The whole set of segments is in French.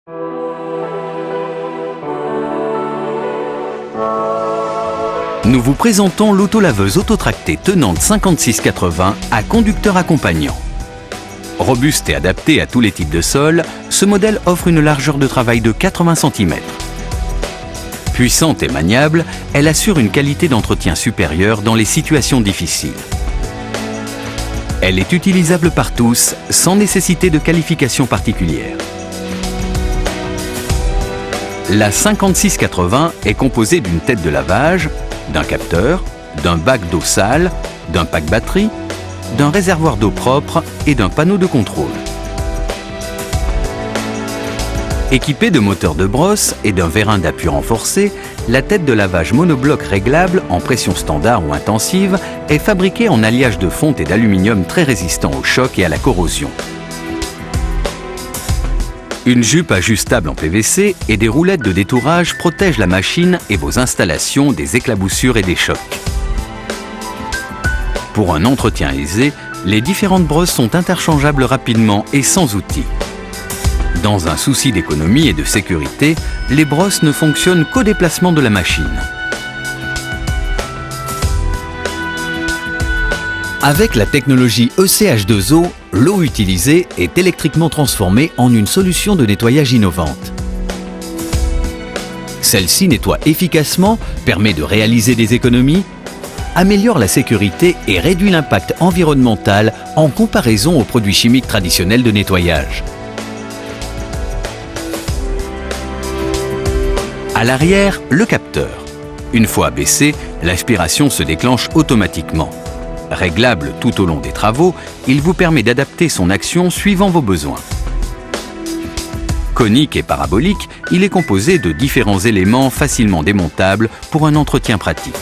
Nous vous présentons l'autolaveuse autotractée tenante 5680 à conducteur accompagnant. Robuste et adaptée à tous les types de sols, ce modèle offre une largeur de travail de 80 cm. Puissante et maniable, elle assure une qualité d'entretien supérieure dans les situations difficiles. Elle est utilisable par tous, sans nécessité de qualification particulière. La 5680 est composée d'une tête de lavage, d'un capteur, d'un bac d'eau sale, d'un pack batterie, d'un réservoir d'eau propre et d'un panneau de contrôle. Équipée de moteurs de brosse et d'un vérin d'appui renforcé, la tête de lavage monobloc réglable en pression standard ou intensive est fabriquée en alliage de fonte et d'aluminium très résistant au choc et à la corrosion. Une jupe ajustable en PVC et des roulettes de détourage protègent la machine et vos installations des éclaboussures et des chocs. Pour un entretien aisé, les différentes brosses sont interchangeables rapidement et sans outils. Dans un souci d'économie et de sécurité, les brosses ne fonctionnent qu'au déplacement de la machine. Avec la technologie ECH2O, l'eau utilisée est électriquement transformée en une solution de nettoyage innovante. Celle-ci nettoie efficacement, permet de réaliser des économies, améliore la sécurité et réduit l'impact environnemental en comparaison aux produits chimiques traditionnels de nettoyage. À l'arrière, le capteur. Une fois abaissé, l'aspiration se déclenche automatiquement. Réglable tout au long des travaux, il vous permet d'adapter son action suivant vos besoins. Conique et parabolique, il est composé de différents éléments facilement démontables pour un entretien pratique.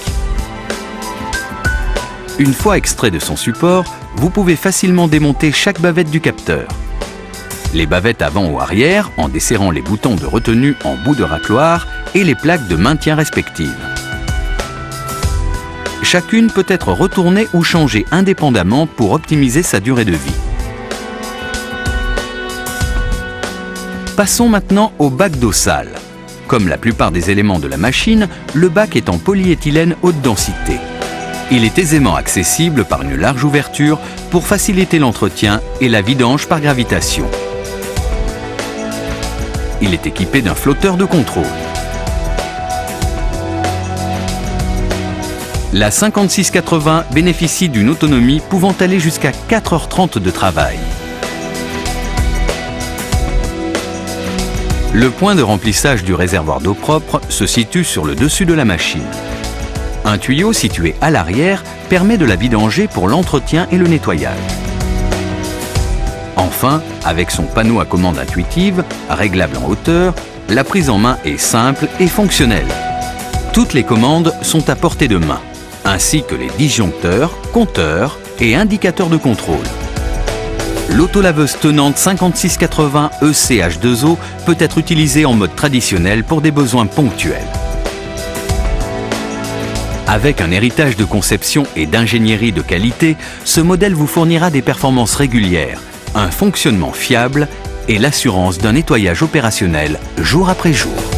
Une fois extrait de son support, vous pouvez facilement démonter chaque bavette du capteur. Les bavettes avant ou arrière en desserrant les boutons de retenue en bout de racloir et les plaques de maintien respectives. Chacune peut être retournée ou changée indépendamment pour optimiser sa durée de vie. Passons maintenant au bac d'eau sale. Comme la plupart des éléments de la machine, le bac est en polyéthylène haute densité. Il est aisément accessible par une large ouverture pour faciliter l'entretien et la vidange par gravitation. Il est équipé d'un flotteur de contrôle. La 5680 bénéficie d'une autonomie pouvant aller jusqu'à 4h30 de travail. Le point de remplissage du réservoir d'eau propre se situe sur le dessus de la machine. Un tuyau situé à l'arrière permet de la vidanger pour l'entretien et le nettoyage. Enfin, avec son panneau à commande intuitive, réglable en hauteur, la prise en main est simple et fonctionnelle. Toutes les commandes sont à portée de main, ainsi que les disjoncteurs, compteurs et indicateurs de contrôle. L'autolaveuse tenante 5680 ECH2O peut être utilisée en mode traditionnel pour des besoins ponctuels. Avec un héritage de conception et d'ingénierie de qualité, ce modèle vous fournira des performances régulières, un fonctionnement fiable et l'assurance d'un nettoyage opérationnel jour après jour.